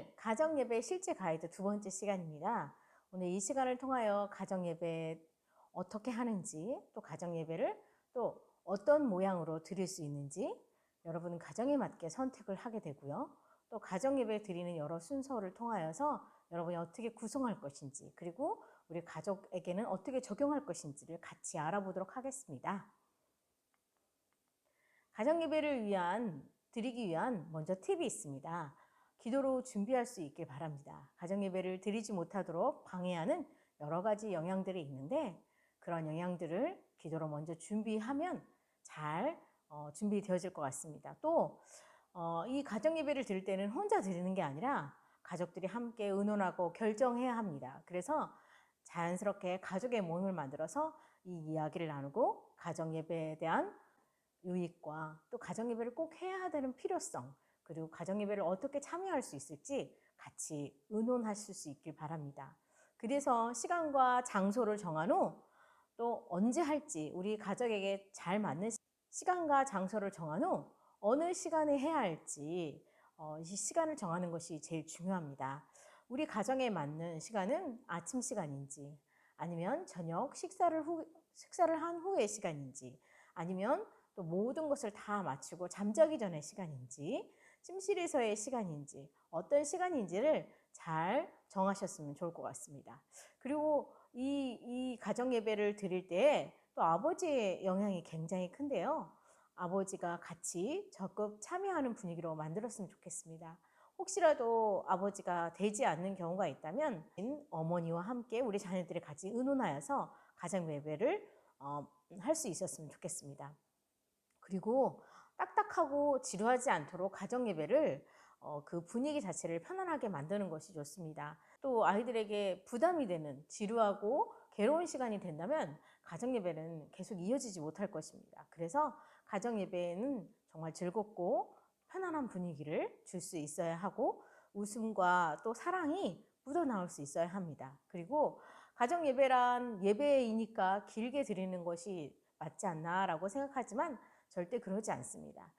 오늘 가정예배 실제 가이드 두 번째 시간입니다. 오늘 이 시간을 통하여 가정예배 어떻게 하는지, 또 가정예배를 또 어떤 모양으로 드릴 수 있는지, 여러분은 가정에 맞게 선택을 하게 되고요. 또 가정예배 드리는 여러 순서를 통하여서 여러분이 어떻게 구성할 것인지, 그리고 우리 가족에게는 어떻게 적용할 것인지를 같이 알아보도록 하겠습니다. 가정예배를 드리기 위한 먼저 팁이 있습니다. 기도로 준비할 수 있길 바랍니다. 가정예배를 드리지 못하도록 방해하는 여러 가지 영향들이 있는데, 그런 영향들을 기도로 먼저 준비하면 잘 준비되어질 것 같습니다. 또 이 가정예배를 드릴 때는 혼자 드리는 게 아니라 가족들이 함께 의논하고 결정해야 합니다. 그래서 자연스럽게 가족의 모임을 만들어서 이 이야기를 나누고 가정예배에 대한 유익과 또 가정예배를 꼭 해야 되는 필요성, 그리고 가정예배를 어떻게 참여할 수 있을지 같이 의논하실 수 있길 바랍니다. 그래서 시간과 장소를 정한 후 또 언제 할지, 우리 가족에게 잘 맞는 시간과 장소를 정한 후 어느 시간에 해야 할지 이 시간을 정하는 것이 제일 중요합니다. 우리 가정에 맞는 시간은 아침 시간인지, 아니면 저녁 식사를 한 후의 시간인지, 아니면 또 모든 것을 다 마치고 잠자기 전의 시간인지, 침실에서의 시간인지, 어떤 시간인지를 잘 정하셨으면 좋을 것 같습니다. 그리고 이 가정 예배를 드릴 때 또 아버지의 영향이 굉장히 큰데요. 아버지가 같이 적극 참여하는 분위기로 만들었으면 좋겠습니다. 혹시라도 아버지가 되지 않는 경우가 있다면 어머니와 함께 우리 자녀들이 같이 의논하여서 가정 예배를 할 수 있었으면 좋겠습니다. 그리고 딱딱하고 지루하지 않도록 가정 예배를 그 분위기 자체를 편안하게 만드는 것이 좋습니다. 또 아이들에게 부담이 되는 지루하고 괴로운 시간이 된다면 가정 예배는 계속 이어지지 못할 것입니다. 그래서 가정 예배는 정말 즐겁고 편안한 분위기를 줄 수 있어야 하고, 웃음과 또 사랑이 묻어나올 수 있어야 합니다. 그리고 가정 예배란 예배이니까 길게 드리는 것이 맞지 않나라고 생각하지만 절대 그러지 않습니다.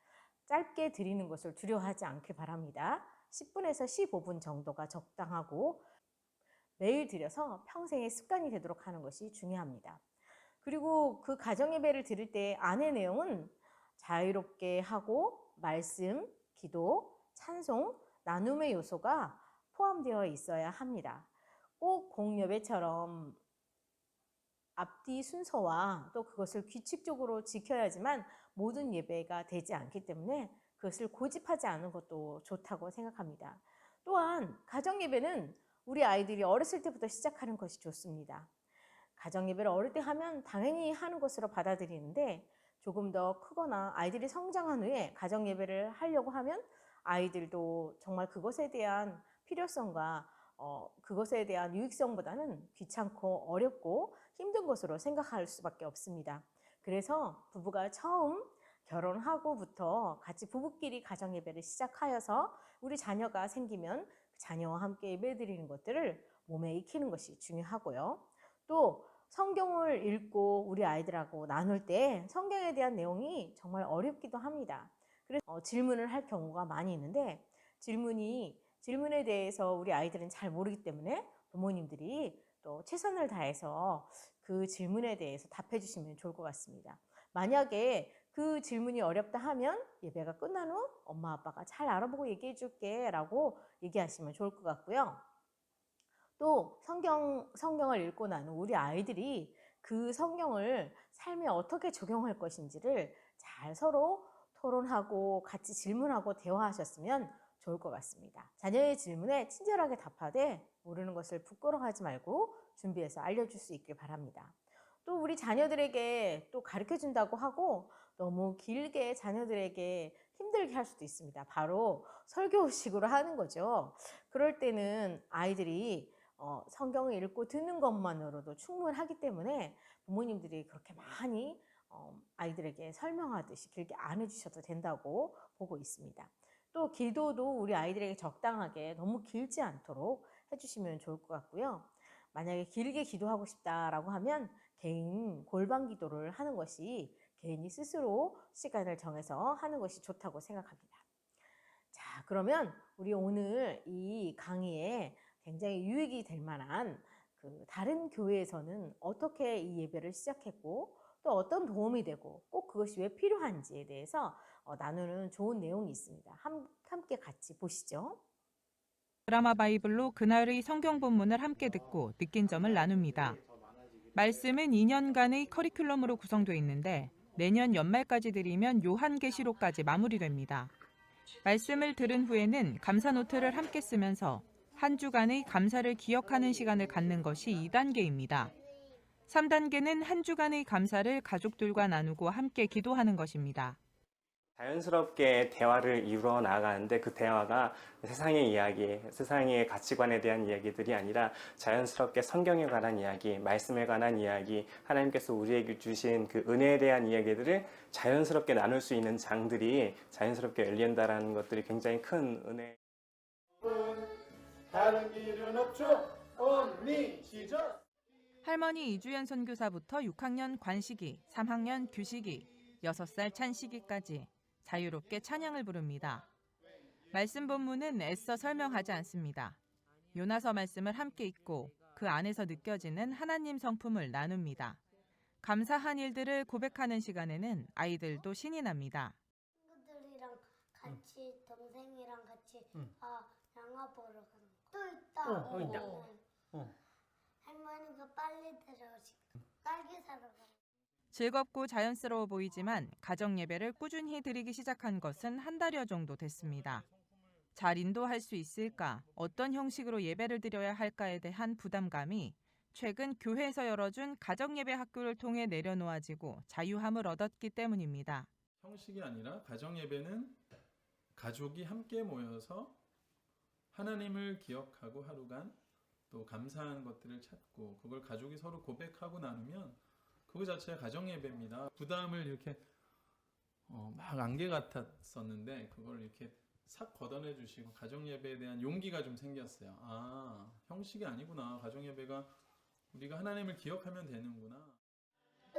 짧게 드리는 것을 두려워하지 않길 바랍니다. 10분에서 15분 정도가 적당하고, 매일 드려서 평생의 습관이 되도록 하는 것이 중요합니다. 그리고 그 가정 예배를 드릴 때 안의 내용은 자유롭게 하고 말씀, 기도, 찬송, 나눔의 요소가 포함되어 있어야 합니다. 꼭 공예배처럼 앞뒤 순서와 또 그것을 규칙적으로 지켜야지만 모든 예배가 되지 않기 때문에 그것을 고집하지 않은 것도 좋다고 생각합니다. 또한 가정 예배는 우리 아이들이 어렸을 때부터 시작하는 것이 좋습니다. 가정 예배를 어릴 때 하면 당연히 하는 것으로 받아들이는데, 조금 더 크거나 아이들이 성장한 후에 가정 예배를 하려고 하면 아이들도 정말 그것에 대한 필요성과 그것에 대한 유익성보다는 귀찮고 어렵고 힘든 것으로 생각할 수밖에 없습니다. 그래서 부부가 처음 결혼하고부터 같이 부부끼리 가정 예배를 시작하여서 우리 자녀가 생기면 자녀와 함께 예배 드리는 것들을 몸에 익히는 것이 중요하고요. 또 성경을 읽고 우리 아이들하고 나눌 때 성경에 대한 내용이 정말 어렵기도 합니다. 그래서 질문을 할 경우가 많이 있는데, 질문에 대해서 우리 아이들은 잘 모르기 때문에 부모님들이 또 최선을 다해서 그 질문에 대해서 답해 주시면 좋을 것 같습니다. 만약에 그 질문이 어렵다 하면 예배가 끝난 후 엄마 아빠가 잘 알아보고 얘기해 줄게 라고 얘기하시면 좋을 것 같고요. 또 성경을 읽고 난 후 우리 아이들이 그 성경을 삶에 어떻게 적용할 것인지를 잘 서로 토론하고 같이 질문하고 대화하셨으면 좋을 것 같습니다. 자녀의 질문에 친절하게 답하되 모르는 것을 부끄러워하지 말고 준비해서 알려줄 수 있길 바랍니다. 또 우리 자녀들에게 또 가르쳐 준다고 하고 너무 길게 자녀들에게 힘들게 할 수도 있습니다. 바로 설교식으로 하는 거죠. 그럴 때는 아이들이 성경을 읽고 듣는 것만으로도 충분하기 때문에 부모님들이 그렇게 많이 아이들에게 설명하듯이 길게 안 해주셔도 된다고 보고 있습니다. 또 기도도 우리 아이들에게 적당하게 너무 길지 않도록 해주시면 좋을 것 같고요. 만약에 길게 기도하고 싶다라고 하면 개인 골방 기도를 하는 것이 개인이 스스로 시간을 정해서 하는 것이 좋다고 생각합니다. 자, 그러면 우리 오늘 이 강의에 굉장히 유익이 될 만한 다른 교회에서는 어떻게 이 예배를 시작했고 또 어떤 도움이 되고 꼭 그것이 왜 필요한지에 대해서 나누는 좋은 내용이 있습니다. 함께 같이 보시죠. 드라마 바이블로 그날의 성경 본문을 함께 듣고 느낀 점을 나눕니다. 말씀은 2년간의 커리큘럼으로 구성되어 있는데 내년 연말까지 드리면 요한계시록까지 마무리됩니다. 말씀을 들은 후에는 감사 노트를 함께 쓰면서 한 주간의 감사를 기억하는 시간을 갖는 것이 2단계입니다. 3단계는 한 주간의 감사를 가족들과 나누고 함께 기도하는 것입니다. 자연스럽게 대화를 이루어 나가는데 그 대화가 세상의 이야기, 세상의 가치관에 대한 이야기들이 아니라 자연스럽게 성경에 관한 이야기, 말씀에 관한 이야기, 하나님께서 우리에게 주신 그 은혜에 대한 이야기들을 자연스럽게 나눌 수 있는 장들이 자연스럽게 열린다라는 것들이 굉장히 큰 은혜. 다른 길은 없죠. 언니 시절. 할머니 이주연 선교사부터 6학년 관식이, 3학년 규식이, 6살 찬식이까지 자유롭게 찬양을 부릅니다. 말씀 본문은 애써 설명하지 않습니다. 요나서 말씀을 함께 읽고 그 안에서 느껴지는 하나님 성품을 나눕니다. 감사한 일들을 고백하는 시간에는 아이들도 신이 납니다. 친구들이랑 같이 동생이랑 같이 영화 보러 가는 거. 또 있다. 있다. 할머니가 빨리 들어오시고 딸기 사러 가. 즐겁고 자연스러워 보이지만 가정 예배를 꾸준히 드리기 시작한 것은 한 달여 정도 됐습니다. 잘 인도할 수 있을까, 어떤 형식으로 예배를 드려야 할까에 대한 부담감이 최근 교회에서 열어준 가정 예배 학교를 통해 내려놓아지고 자유함을 얻었기 때문입니다. 형식이 아니라 가정 예배는 가족이 함께 모여서 하나님을 기억하고 하루간 또 감사한 것들을 찾고 그걸 가족이 서로 고백하고 나누면 그거 자체가 가정 예배입니다. 부담을 이렇게 막 안개 같았었는데 그걸 이렇게 싹 걷어내 주시고 가정 예배에 대한 용기가 좀 생겼어요. 아, 형식이 아니구나. 가정 예배가 우리가 하나님을 기억하면 되는구나.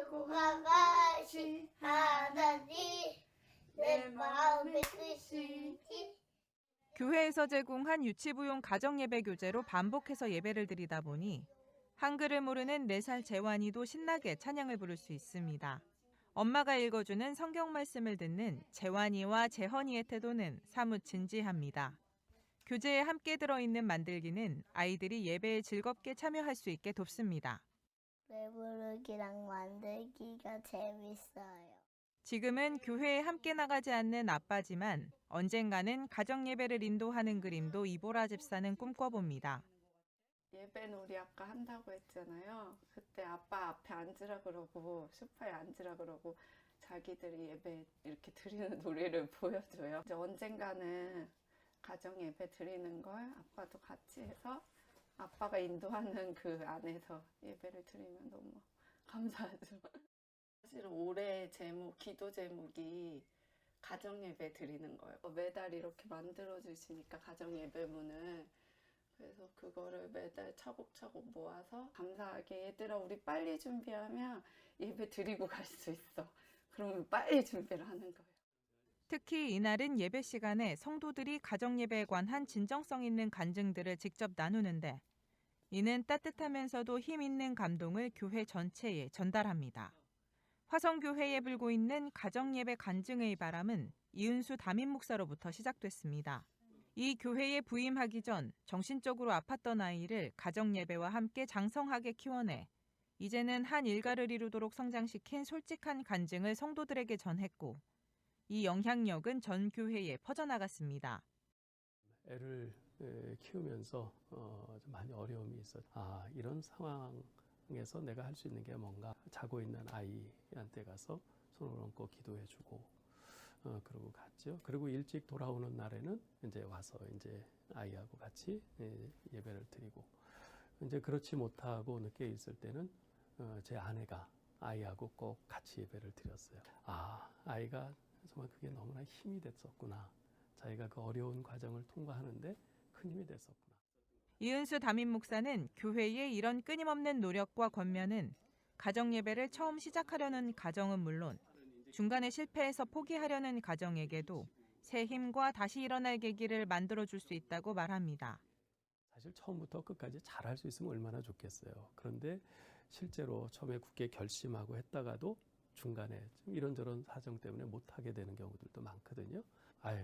고가가신 하나님 내 마음의 뜻이지. 교회에서 제공한 유치부용 가정 예배 교재로 반복해서 예배를 드리다 보니 한글을 모르는 4살 재환이도 신나게 찬양을 부를 수 있습니다. 엄마가 읽어주는 성경 말씀을 듣는 재환이와 재헌이의 태도는 사뭇 진지합니다. 교재에 함께 들어있는 만들기는 아이들이 예배에 즐겁게 참여할 수 있게 돕습니다. 노래 부르기랑 만들기가 재밌어요. 지금은 교회에 함께 나가지 않는 아빠지만 언젠가는 가정 예배를 인도하는 그림도 이보라 집사는 꿈꿔봅니다. 예배놀이 아까 한다고 했잖아요. 그때 아빠 앞에 앉으라 그러고 소파에 앉으라 그러고 자기들이 예배 이렇게 드리는 놀이를 보여줘요. 이제 언젠가는 가정 예배 드리는 걸 아빠도 같이 해서 아빠가 인도하는 그 안에서 예배를 드리면 너무 감사하죠. 사실 올해 제목, 기도 제목이 가정 예배 드리는 거예요. 매달 이렇게 만들어 주시니까 가정 예배문을. 그래서 그거를 매달 차곡차곡 모아서 감사하게 얘들아 우리 빨리 준비하면 예배 드리고 갈 수 있어. 그러면 빨리 준비를 하는 거예요. 특히 이날은 예배 시간에 성도들이 가정 예배에 관한 진정성 있는 간증들을 직접 나누는데 이는 따뜻하면서도 힘 있는 감동을 교회 전체에 전달합니다. 화성교회에 불고 있는 가정 예배 간증의 바람은 이은수 담임 목사로부터 시작됐습니다. 이 교회에 부임하기 전 정신적으로 아팠던 아이를 가정 예배와 함께 장성하게 키워내 이제는 한 일가를 이루도록 성장시킨 솔직한 간증을 성도들에게 전했고 이 영향력은 전 교회에 퍼져나갔습니다. 애를 키우면서 좀 많이 어려움이 있었죠. 이런 상황에서 내가 할 수 있는 게 뭔가 자고 있는 아이한테 가서 손을 얹고 기도해주고 그러고 갔죠. 그리고 일찍 돌아오는 날에는 이제 와서 이제 아이하고 같이 예배를 드리고 이제 그렇지 못하고 늦게 있을 때는 제 아내가 아이하고 꼭 같이 예배를 드렸어요. 아이가 정말 그게 너무나 힘이 됐었구나. 자기가 그 어려운 과정을 통과하는데 큰 힘이 됐었구나. 이은수 담임 목사는 교회의 이런 끊임없는 노력과 권면은 가정 예배를 처음 시작하려는 가정은 물론 중간에 실패해서 포기하려는 가정에게도 새 힘과 다시 일어날 계기를 만들어줄 수 있다고 말합니다. 사실 처음부터 끝까지 잘할 수 있으면 얼마나 좋겠어요. 그런데 실제로 처음에 굳게 결심하고 했다가도 중간에 좀 이런저런 사정 때문에 못하게 되는 경우들도 많거든요.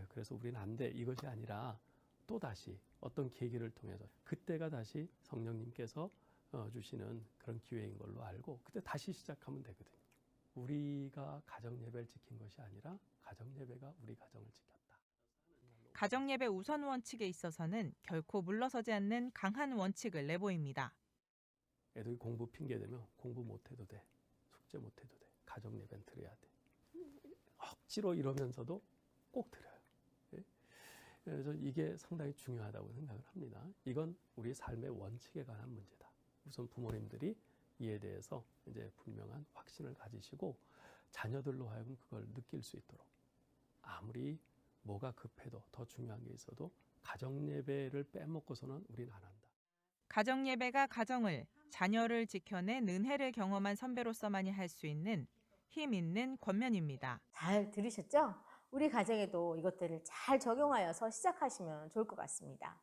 그래서 우리는 안 돼. 이것이 아니라 또 다시 어떤 계기를 통해서 그때가 다시 성령님께서 주시는 그런 기회인 걸로 알고 그때 다시 시작하면 되거든요. 우리가 가정 예배를 지킨 것이 아니라 가정 예배가 우리 가정을 지켰다. 가정 예배 우선 원칙에 있어서는 결코 물러서지 않는 강한 원칙을 내보입니다. 애들이 공부 핑계 대면 공부 못해도 돼. 숙제 못해도 돼. 가정 예배는 드려야 돼. 억지로 이러면서도 꼭 드려요. 예? 그래서 이게 상당히 중요하다고 생각을 합니다. 이건 우리 삶의 원칙에 관한 문제다. 우선 부모님들이 이에 대해서 이제 분명한 확신을 가지시고 자녀들로 하여금 그걸 느낄 수 있도록 아무리 뭐가 급해도 더 중요한 게 있어도 가정 예배를 빼먹고서는 우리는 안 한다. 가정 예배가 가정을, 자녀를 지켜낸 은혜를 경험한 선배로서만이 할 수 있는 힘 있는 권면입니다. 잘 들으셨죠? 우리 가정에도 이것들을 잘 적용하여서 시작하시면 좋을 것 같습니다.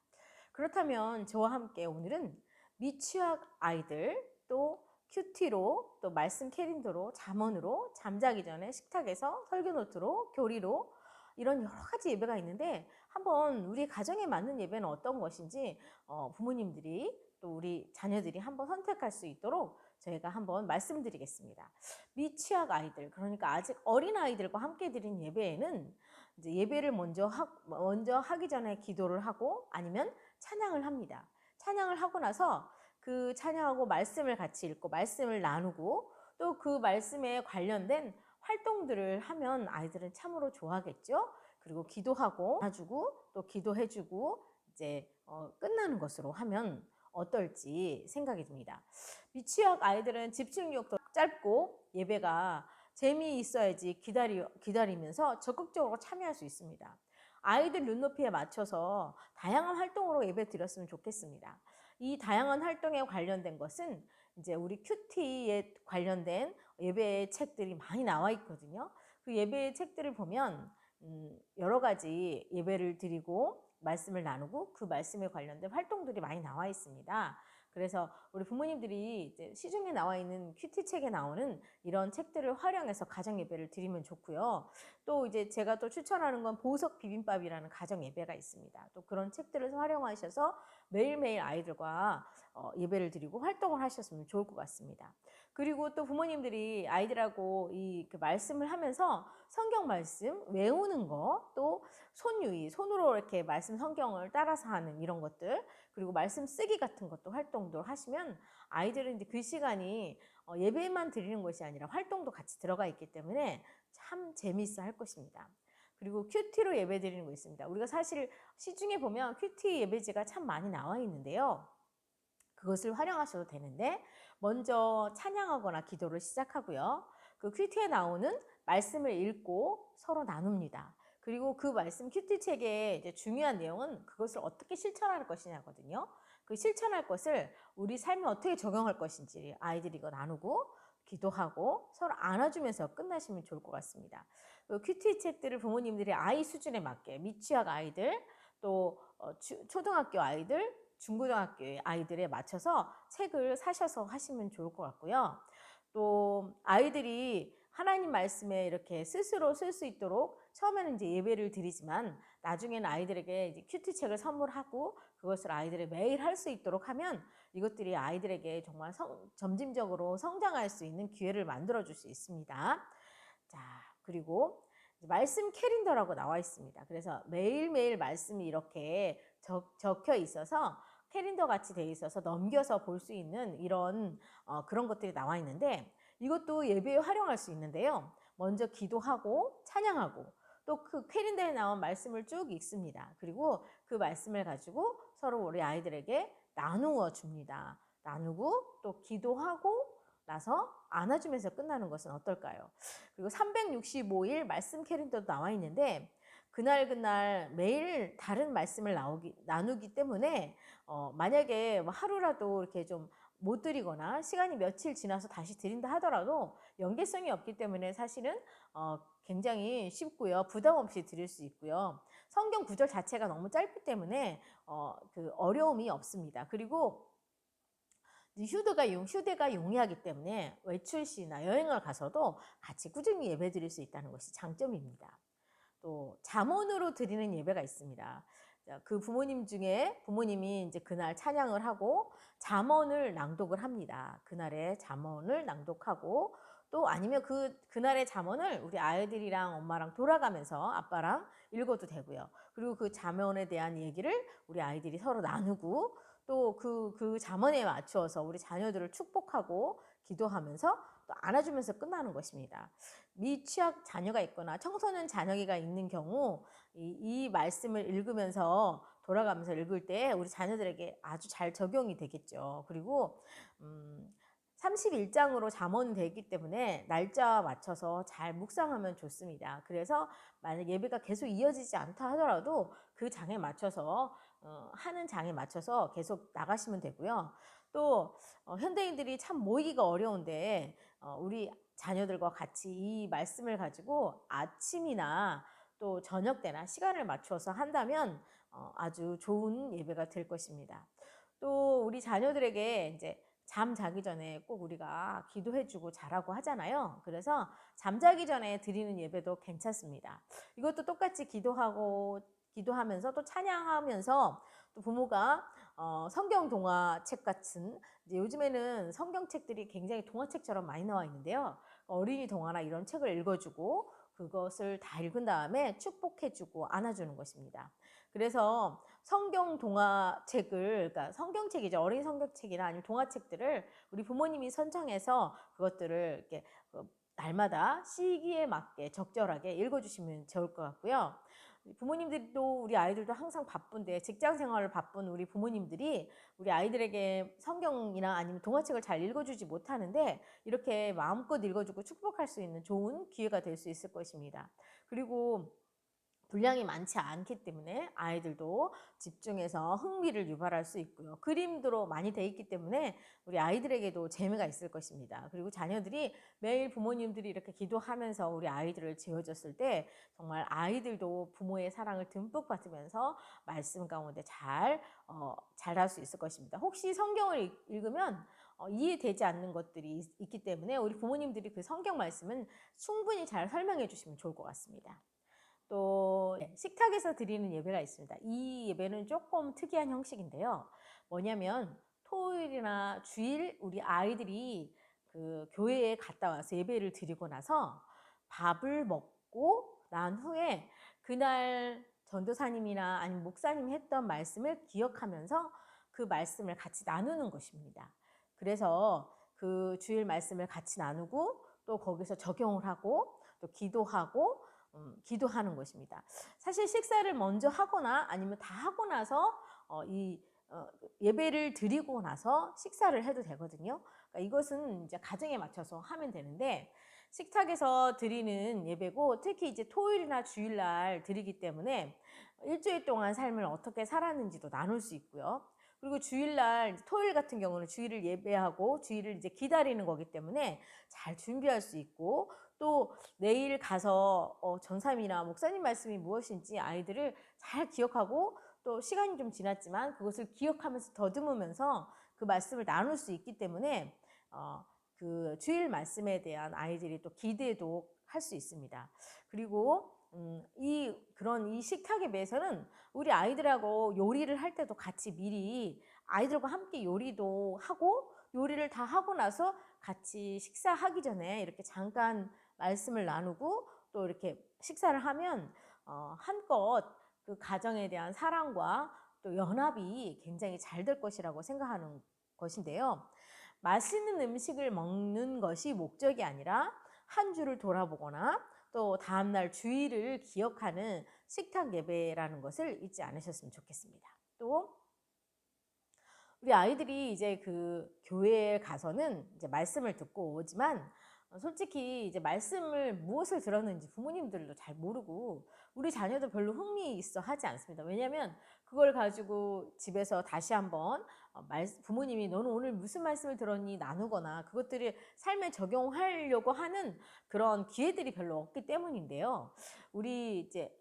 그렇다면 저와 함께 오늘은 미취학 아이들, 또 큐티로, 또 말씀 캐린더로, 잠언으로, 잠자기 전에 식탁에서 설교 노트로, 교리로 이런 여러 가지 예배가 있는데 한번 우리 가정에 맞는 예배는 어떤 것인지 부모님들이 또 우리 자녀들이 한번 선택할 수 있도록 저희가 한번 말씀드리겠습니다. 미취학 아이들, 그러니까 아직 어린 아이들과 함께 드린 예배에는 이제 예배를 먼저 하기 전에 기도를 하고 아니면 찬양을 합니다. 찬양을 하고 나서 그 찬양하고 말씀을 같이 읽고 말씀을 나누고 또 그 말씀에 관련된 활동들을 하면 아이들은 참으로 좋아하겠죠. 그리고 기도하고 안아주고 또 기도해주고 이제 끝나는 것으로 하면 어떨지 생각이 듭니다. 미취학 아이들은 집중력도 짧고 예배가 재미있어야지 기다리면서 적극적으로 참여할 수 있습니다. 아이들 눈높이에 맞춰서 다양한 활동으로 예배 드렸으면 좋겠습니다. 이 다양한 활동에 관련된 것은 이제 우리 큐티에 관련된 예배 책들이 많이 나와 있거든요. 그 예배 책들을 보면 여러 가지 예배를 드리고 말씀을 나누고 그 말씀에 관련된 활동들이 많이 나와 있습니다. 그래서 우리 부모님들이 이제 시중에 나와 있는 큐티 책에 나오는 이런 책들을 활용해서 가정 예배를 드리면 좋고요. 또 이제 제가 또 추천하는 건 보석 비빔밥이라는 가정 예배가 있습니다. 또 그런 책들을 활용하셔서 매일매일 아이들과 예배를 드리고 활동을 하셨으면 좋을 것 같습니다. 그리고 또 부모님들이 아이들하고 그 말씀을 하면서 성경 말씀 외우는 거, 또 손으로 이렇게 말씀 성경을 따라서 하는 이런 것들, 그리고 말씀 쓰기 같은 것도 활동도 하시면 아이들은 이제 그 시간이 예배만 드리는 것이 아니라 활동도 같이 들어가 있기 때문에 참 재미있어 할 것입니다. 그리고 큐티로 예배 드리는 거 있습니다. 우리가 사실 시중에 보면 큐티 예배지가 참 많이 나와 있는데요. 그것을 활용하셔도 되는데 먼저 찬양하거나 기도를 시작하고요. 그 큐티에 나오는 말씀을 읽고 서로 나눕니다. 그리고 그 말씀 큐티 책의 이제 중요한 내용은 그것을 어떻게 실천할 것이냐거든요. 그 실천할 것을 우리 삶에 어떻게 적용할 것인지 아이들이 이거 나누고 기도하고 서로 안아주면서 끝나시면 좋을 것 같습니다. 그 큐티 책들을 부모님들이 아이 수준에 맞게 미취학 아이들, 또 초등학교 아이들, 중고등학교 아이들에 맞춰서 책을 사셔서 하시면 좋을 것 같고요. 또 아이들이 하나님 말씀에 이렇게 스스로 쓸 수 있도록 처음에는 이제 예배를 드리지만 나중에는 아이들에게 이제 큐티 책을 선물하고 그것을 아이들이 매일 할 수 있도록 하면 이것들이 아이들에게 정말 점진적으로 성장할 수 있는 기회를 만들어 줄 수 있습니다. 자, 그리고 말씀 캐린더라고 나와 있습니다. 그래서 매일매일 말씀이 이렇게 적혀 있어서 캐린더 같이 돼 있어서 넘겨서 볼 수 있는 이런 그런 것들이 나와 있는데 이것도 예배에 활용할 수 있는데요. 먼저 기도하고 찬양하고 또 그 캐린더에 나온 말씀을 쭉 읽습니다. 그리고 그 말씀을 가지고 서로 우리 아이들에게 나누어 줍니다. 나누고 또 기도하고 나서 안아주면서 끝나는 것은 어떨까요? 그리고 365일 말씀 캐린더도 나와 있는데 그날 매일 다른 말씀을 나누기 때문에 만약에 하루라도 이렇게 좀 못 드리거나 시간이 며칠 지나서 다시 드린다 하더라도 연계성이 없기 때문에 사실은 굉장히 쉽고요. 부담 없이 드릴 수 있고요. 성경 구절 자체가 너무 짧기 때문에 그 어려움이 없습니다. 그리고 휴대가 용이하기 때문에 외출 시나 여행을 가서도 같이 꾸준히 예배 드릴 수 있다는 것이 장점입니다. 또 잠언으로 드리는 예배가 있습니다. 그 부모님 중에 부모님이 이제 그날 찬양을 하고 잠언을 낭독을 합니다. 그날의 잠언을 낭독하고 또 아니면 그날의 잠언을 우리 아이들이랑 엄마랑 돌아가면서 아빠랑 읽어도 되고요. 그리고 그 잠언에 대한 얘기를 우리 아이들이 서로 나누고 또 그 잠언에 맞추어서 우리 자녀들을 축복하고 기도하면서 또 안아주면서 끝나는 것입니다. 미취학 자녀가 있거나 청소년 자녀가 있는 경우 이 말씀을 읽으면서 돌아가면서 읽을 때 우리 자녀들에게 아주 잘 적용이 되겠죠. 그리고 31장으로 잠언되기 때문에 날짜와 맞춰서 잘 묵상하면 좋습니다. 그래서 만약 예배가 계속 이어지지 않다 하더라도 그 장에 맞춰서 하는 장에 맞춰서 계속 나가시면 되고요. 또 현대인들이 참 모이기가 어려운데 우리 자녀들과 같이 이 말씀을 가지고 아침이나 또 저녁 때나 시간을 맞추어서 한다면 아주 좋은 예배가 될 것입니다. 또 우리 자녀들에게 이제 잠 자기 전에 꼭 우리가 기도해주고 자라고 하잖아요. 그래서 잠자기 전에 드리는 예배도 괜찮습니다. 이것도 똑같이 기도하면서 또 찬양하면서 또 부모가 성경 동화책 같은 이제 요즘에는 성경책들이 굉장히 동화책처럼 많이 나와 있는데요. 어린이 동화나 이런 책을 읽어주고 그것을 다 읽은 다음에 축복해주고 안아주는 것입니다. 그래서 성경 동화책을, 그러니까 성경책이죠. 어린이 성경책이나 아니면 동화책들을 우리 부모님이 선정해서 그것들을 이렇게 날마다 시기에 맞게 적절하게 읽어주시면 좋을 것 같고요. 부모님들도 우리 아이들도 항상 바쁜데 직장 생활을 바쁜 우리 부모님들이 우리 아이들에게 성경이나 아니면 동화책을 잘 읽어주지 못하는데 이렇게 마음껏 읽어주고 축복할 수 있는 좋은 기회가 될 수 있을 것입니다. 그리고 분량이 많지 않기 때문에 아이들도 집중해서 흥미를 유발할 수 있고요. 그림도로 많이 돼 있기 때문에 우리 아이들에게도 재미가 있을 것입니다. 그리고 자녀들이 매일 부모님들이 이렇게 기도하면서 우리 아이들을 재워줬을 때 정말 아이들도 부모의 사랑을 듬뿍 받으면서 말씀 가운데 잘할 수 있을 것입니다. 혹시 성경을 읽으면 이해되지 않는 것들이 있기 때문에 우리 부모님들이 그 성경 말씀은 충분히 잘 설명해 주시면 좋을 것 같습니다. 또 식탁에서 드리는 예배가 있습니다. 이 예배는 조금 특이한 형식인데요. 뭐냐면 토요일이나 주일 우리 아이들이 그 교회에 갔다 와서 예배를 드리고 나서 밥을 먹고 난 후에 그날 전도사님이나 아니면 목사님이 했던 말씀을 기억하면서 그 말씀을 같이 나누는 것입니다. 그래서 그 주일 말씀을 같이 나누고 또 거기서 적용을 하고 또 기도하는 것입니다. 사실 식사를 먼저 하거나 아니면 다 하고 나서 예배를 드리고 나서 식사를 해도 되거든요. 그러니까 이것은 이제 가정에 맞춰서 하면 되는데 식탁에서 드리는 예배고 특히 이제 토요일이나 주일날 드리기 때문에 일주일 동안 삶을 어떻게 살았는지도 나눌 수 있고요. 그리고 주일날 토요일 같은 경우는 주일을 예배하고 주일을 이제 기다리는 거기 때문에 잘 준비할 수 있고 또 내일 가서 전사님이나 목사님 말씀이 무엇인지 아이들을 잘 기억하고 또 시간이 좀 지났지만 그것을 기억하면서 더듬으면서 그 말씀을 나눌 수 있기 때문에 그 주일 말씀에 대한 아이들이 또 기대도 할 수 있습니다. 그리고 이 식탁 예배에서는 우리 아이들하고 요리를 할 때도 같이 미리 아이들과 함께 요리도 하고 요리를 다 하고 나서 같이 식사하기 전에 이렇게 잠깐 말씀을 나누고 또 이렇게 식사를 하면 한껏 그 가정에 대한 사랑과 또 연합이 굉장히 잘 될 것이라고 생각하는 것인데요. 맛있는 음식을 먹는 것이 목적이 아니라 한 주를 돌아보거나 또 다음날 주일을 기억하는 식탁 예배라는 것을 잊지 않으셨으면 좋겠습니다. 또 우리 아이들이 이제 그 교회에 가서는 이제 말씀을 듣고 오지만 솔직히 이제 말씀을 무엇을 들었는지 부모님들도 잘 모르고 우리 자녀도 별로 흥미 있어 하지 않습니다. 왜냐하면 그걸 가지고 집에서 다시 한번 부모님이 너는 오늘 무슨 말씀을 들었니 나누거나 그것들이 삶에 적용하려고 하는 그런 기회들이 별로 없기 때문인데요. 우리 이제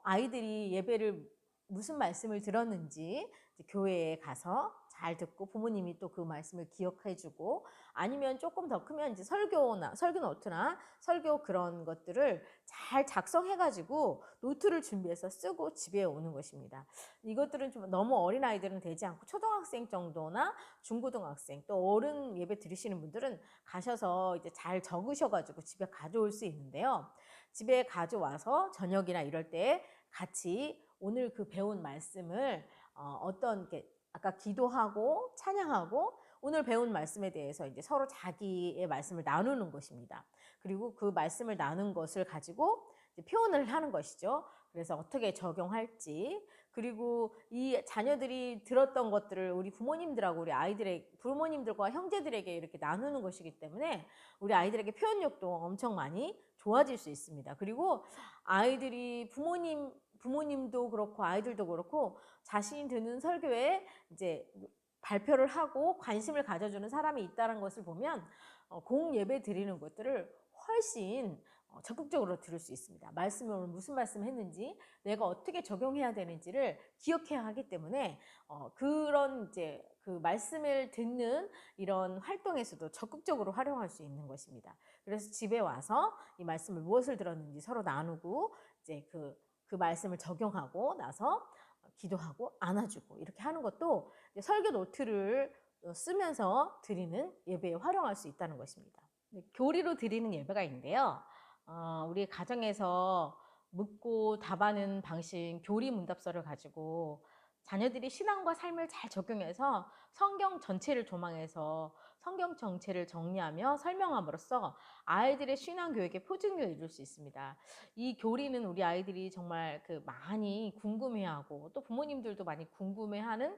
아이들이 예배를 무슨 말씀을 들었는지 이제 교회에 가서 잘 듣고 부모님이 또 그 말씀을 기억해주고 아니면 조금 더 크면 이제 설교 노트나 설교 그런 것들을 잘 작성해가지고 노트를 준비해서 쓰고 집에 오는 것입니다. 이것들은 좀 너무 어린 아이들은 되지 않고 초등학생 정도나 중고등학생 또 어른 예배 들으시는 분들은 가셔서 이제 잘 적으셔가지고 집에 가져올 수 있는데요. 집에 가져와서 저녁이나 이럴 때 같이 오늘 그 배운 말씀을 어떤 게 아까 기도하고 찬양하고 오늘 배운 말씀에 대해서 이제 서로 자기의 말씀을 나누는 것입니다. 그리고 그 말씀을 나눈 것을 가지고 이제 표현을 하는 것이죠. 그래서 어떻게 적용할지 그리고 이 자녀들이 들었던 것들을 우리 부모님들하고 우리 부모님들과 형제들에게 이렇게 나누는 것이기 때문에 우리 아이들에게 표현력도 엄청 많이 좋아질 수 있습니다. 그리고 아이들이 부모님도 그렇고 아이들도 그렇고 자신이 듣는 설교에 이제 발표를 하고 관심을 가져주는 사람이 있다는 것을 보면 공예배 드리는 것들을 훨씬 적극적으로 들을 수 있습니다. 말씀을 오늘 무슨 말씀 했는지 내가 어떻게 적용해야 되는지를 기억해야 하기 때문에 그런 이제 그 말씀을 듣는 이런 활동에서도 적극적으로 활용할 수 있는 것입니다. 그래서 집에 와서 이 말씀을 무엇을 들었는지 서로 나누고 이제 그 말씀을 적용하고 나서 기도하고 안아주고 이렇게 하는 것도 설교 노트를 쓰면서 드리는 예배에 활용할 수 있다는 것입니다. 교리로 드리는 예배가 있는데요. 우리 가정에서 묻고 답하는 방식 교리 문답서를 가지고 자녀들이 신앙과 삶을 잘 적용해서 성경 전체를 조망해서 성경 전체를 정리하며 설명함으로써 아이들의 신앙 교육의 표준을 이룰 수 있습니다. 이 교리는 우리 아이들이 정말 많이 궁금해하고 또 부모님들도 많이 궁금해하는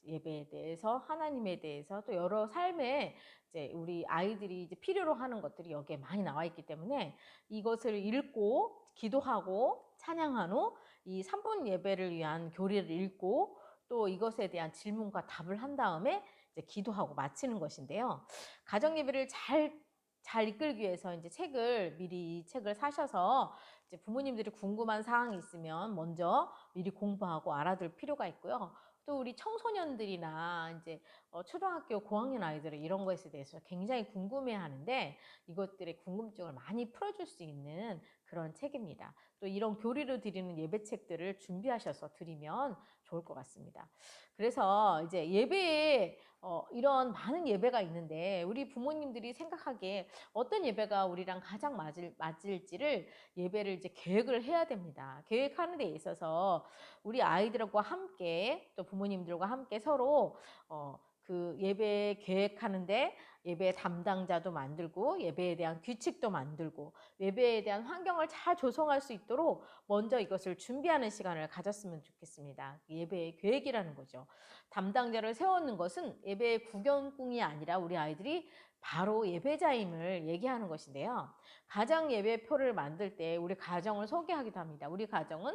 예배에 대해서 하나님에 대해서 또 여러 삶에 이제 우리 아이들이 이제 필요로 하는 것들이 여기에 많이 나와 있기 때문에 이것을 읽고 기도하고 찬양한 후 이 3분 예배를 위한 교리를 읽고 또 이것에 대한 질문과 답을 한 다음에 이제 기도하고 마치는 것인데요. 가정 예배를 잘 이끌기 위해서 이제 미리 이 책을 사셔서 이제 부모님들이 궁금한 사항이 있으면 먼저 미리 공부하고 알아둘 필요가 있고요. 또 우리 청소년들이나 이제 초등학교 고학년 아이들은 이런 것에 대해서 굉장히 궁금해 하는데 이것들의 궁금증을 많이 풀어줄 수 있는 그런 책입니다. 또 이런 교리로 드리는 예배책들을 준비하셔서 드리면 좋을 것 같습니다. 그래서 이제 예배에 이런 많은 예배가 있는데 우리 부모님들이 생각하기에 어떤 예배가 우리랑 가장 맞을지를 예배를 이제 계획을 해야 됩니다. 계획하는 데 있어서 우리 아이들과 함께 또 부모님들과 함께 서로 그 예배 계획하는데 예배 담당자도 만들고 예배에 대한 규칙도 만들고 예배에 대한 환경을 잘 조성할 수 있도록 먼저 이것을 준비하는 시간을 가졌으면 좋겠습니다. 예배의 계획이라는 거죠. 담당자를 세우는 것은 예배의 구경꾼이 아니라 우리 아이들이 바로 예배자임을 얘기하는 것인데요. 가정 예배표를 만들 때 우리 가정을 소개하기도 합니다. 우리 가정은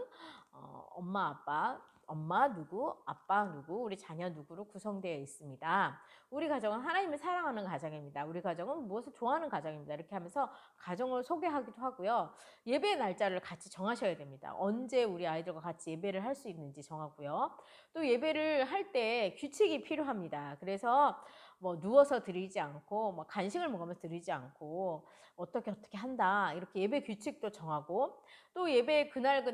엄마 누구, 아빠 누구, 우리 자녀 누구로 구성되어 있습니다. 우리 가정은 하나님을 사랑하는 가정입니다. 우리 가정은 무엇을 좋아하는 가정입니다. 이렇게 하면서 가정을 소개하기도 하고요. 예배 날짜를 같이 정하셔야 됩니다. 언제 우리 아이들과 같이 예배를 할 수 있는지 정하고요. 또 예배를 할 때 규칙이 필요합니다. 그래서 누워서 드리지 않고 간식을 먹으면서 드리지 않고 어떻게 한다 이렇게 예배 규칙도 정하고 또 예배 그날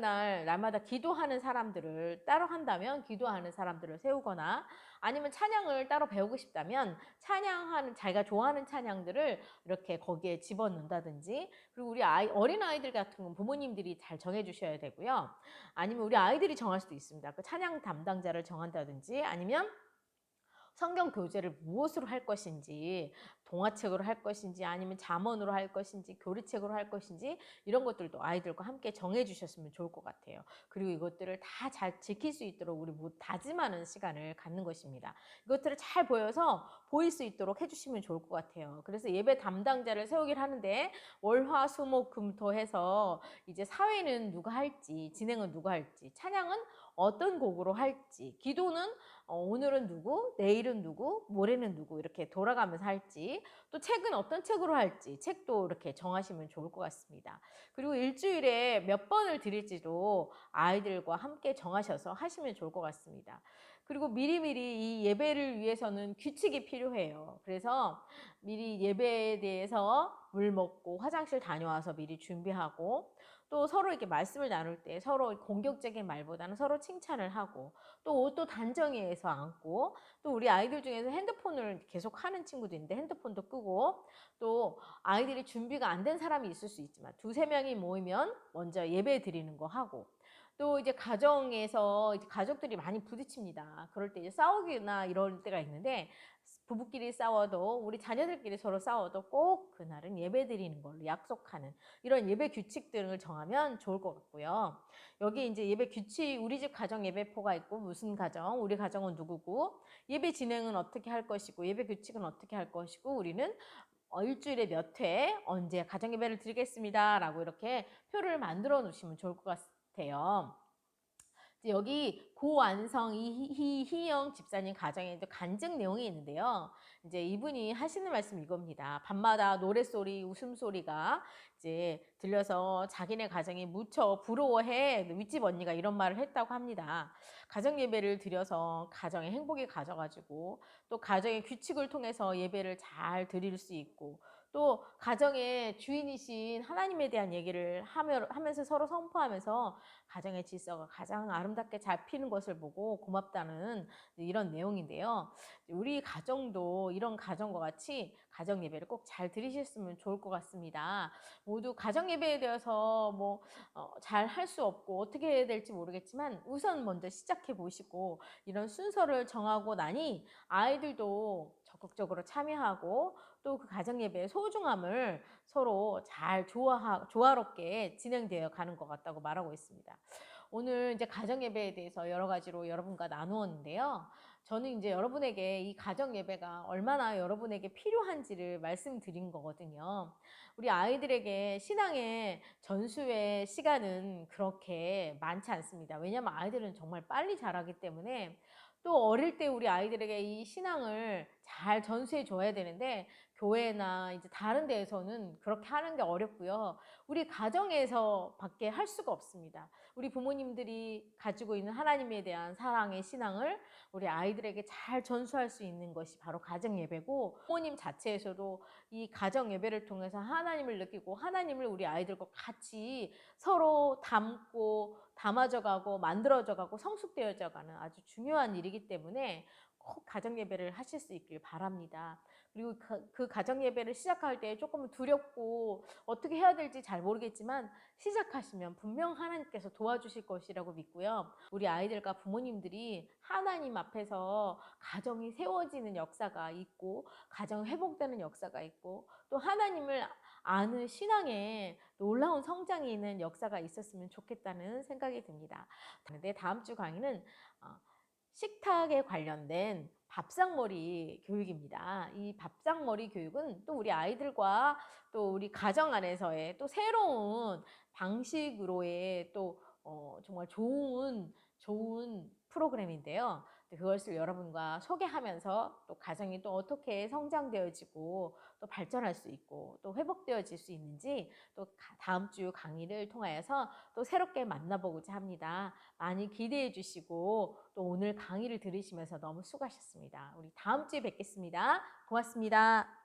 날마다 기도하는 사람들을 따로 한다면 기도하는 사람들을 세우거나 아니면 찬양을 따로 배우고 싶다면 자기가 좋아하는 찬양들을 이렇게 거기에 집어넣는다든지 그리고 우리 어린 아이들 같은 건 부모님들이 잘 정해 주셔야 되고요. 아니면 우리 아이들이 정할 수도 있습니다. 그 찬양 담당자를 정한다든지 아니면 성경 교재를 무엇으로 할 것인지 동화책으로 할 것인지 아니면 잠언으로 할 것인지 교리책으로 할 것인지 이런 것들도 아이들과 함께 정해 주셨으면 좋을 것 같아요. 그리고 이것들을 다 잘 지킬 수 있도록 우리 다짐하는 시간을 갖는 것입니다. 이것들을 잘 보일 수 있도록 해주시면 좋을 것 같아요. 그래서 예배 담당자를 세우긴 하는데 월, 화, 수, 목, 금, 토 해서 이제 사회는 누가 할지 진행은 누가 할지 찬양은 어떤 곡으로 할지, 기도는 오늘은 누구, 내일은 누구, 모레는 누구 이렇게 돌아가면서 할지, 또 책은 어떤 책으로 할지 책도 이렇게 정하시면 좋을 것 같습니다. 그리고 일주일에 몇 번을 드릴지도 아이들과 함께 정하셔서 하시면 좋을 것 같습니다. 그리고 미리미리 이 예배를 위해서는 규칙이 필요해요. 그래서 미리 예배에 대해서 물 먹고 화장실 다녀와서 미리 준비하고, 또 서로 이렇게 말씀을 나눌 때 서로 공격적인 말보다는 서로 칭찬을 하고, 또 옷도 단정히해서 안고, 또 우리 아이들 중에서 핸드폰을 계속 하는 친구도 있는데 핸드폰도 끄고, 또 아이들이 준비가 안 된 사람이 있을 수 있지만 두세 명이 모이면 먼저 예배 드리는 거 하고, 또 이제 가정에서 이제 가족들이 많이 부딪힙니다. 그럴 때 이제 싸우기나 이럴 때가 있는데, 부부끼리 싸워도 우리 자녀들끼리 서로 싸워도 꼭 그날은 예배 드리는 걸로 약속하는 이런 예배 규칙 등을 정하면 좋을 것 같고요. 여기 이제 예배 규칙, 우리 집 가정 예배포가 있고, 무슨 가정, 우리 가정은 누구고, 예배 진행은 어떻게 할 것이고, 예배 규칙은 어떻게 할 것이고, 우리는 일주일에 몇 회 언제 가정 예배를 드리겠습니다 라고 이렇게 표를 만들어 놓으시면 좋을 것 같아요. 여기 고완성 이희영 집사님 가정에 간증 내용이 있는데요. 이제 이분이 하시는 말씀이 이겁니다. 밤마다 노랫소리, 웃음소리가 이제 들려서 자기네 가정이 무척 부러워해. 윗집 언니가 이런 말을 했다고 합니다. 가정 예배를 드려서 가정에 행복이 가져가지고, 또 가정의 규칙을 통해서 예배를 잘 드릴 수 있고, 또 가정의 주인이신 하나님에 대한 얘기를 하면서 서로 선포하면서 가정의 질서가 가장 아름답게 잡히는 것을 보고 고맙다는 이런 내용인데요. 우리 가정도 이런 가정과 같이 가정 예배를 꼭 잘 드리셨으면 좋을 것 같습니다. 모두 가정 예배에 대해서 뭐 잘 할 수 없고 어떻게 해야 될지 모르겠지만, 우선 먼저 시작해 보시고 이런 순서를 정하고 나니 아이들도 적극적으로 참여하고, 또 그 가정 예배의 소중함을 서로 잘 조화롭게 진행되어 가는 것 같다고 말하고 있습니다. 오늘 이제 가정 예배에 대해서 여러 가지로 여러분과 나누었는데요. 저는 이제 여러분에게 이 가정 예배가 얼마나 여러분에게 필요한지를 말씀드린 거거든요. 우리 아이들에게 신앙의 전수의 시간은 그렇게 많지 않습니다. 왜냐하면 아이들은 정말 빨리 자라기 때문에, 또 어릴 때 우리 아이들에게 이 신앙을 잘 전수해 줘야 되는데, 교회나 이제 다른 데에서는 그렇게 하는 게 어렵고요. 우리 가정에서 밖에 할 수가 없습니다. 우리 부모님들이 가지고 있는 하나님에 대한 사랑의 신앙을 우리 아이들에게 잘 전수할 수 있는 것이 바로 가정 예배고, 부모님 자체에서도 이 가정 예배를 통해서 하나님을 느끼고 하나님을 우리 아이들과 같이 서로 담고 담아져가고 만들어져가고 성숙되어져가는 아주 중요한 일이기 때문에 꼭 가정 예배를 하실 수 있길 바랍니다. 그리고 그 가정 예배를 시작할 때 조금 두렵고 어떻게 해야 될지 잘 모르겠지만, 시작하시면 분명 하나님께서 도와주실 것이라고 믿고요. 우리 아이들과 부모님들이 하나님 앞에서 가정이 세워지는 역사가 있고, 가정 회복되는 역사가 있고, 또 하나님을 아는 신앙에 놀라운 성장이 있는 역사가 있었으면 좋겠다는 생각이 듭니다. 그런데 다음 주 강의는 식탁에 관련된 밥상머리 교육입니다. 이 밥상머리 교육은 또 우리 아이들과 또 우리 가정 안에서의 또 새로운 방식으로의 또 정말 좋은 프로그램인데요. 그것을 여러분과 소개하면서 또 가정이 또 어떻게 성장되어지고 또 발전할 수 있고 또 회복되어질 수 있는지, 또 다음 주 강의를 통하여서 또 새롭게 만나보고자 합니다. 많이 기대해 주시고, 또 오늘 강의를 들으시면서 너무 수고하셨습니다. 우리 다음 주에 뵙겠습니다. 고맙습니다.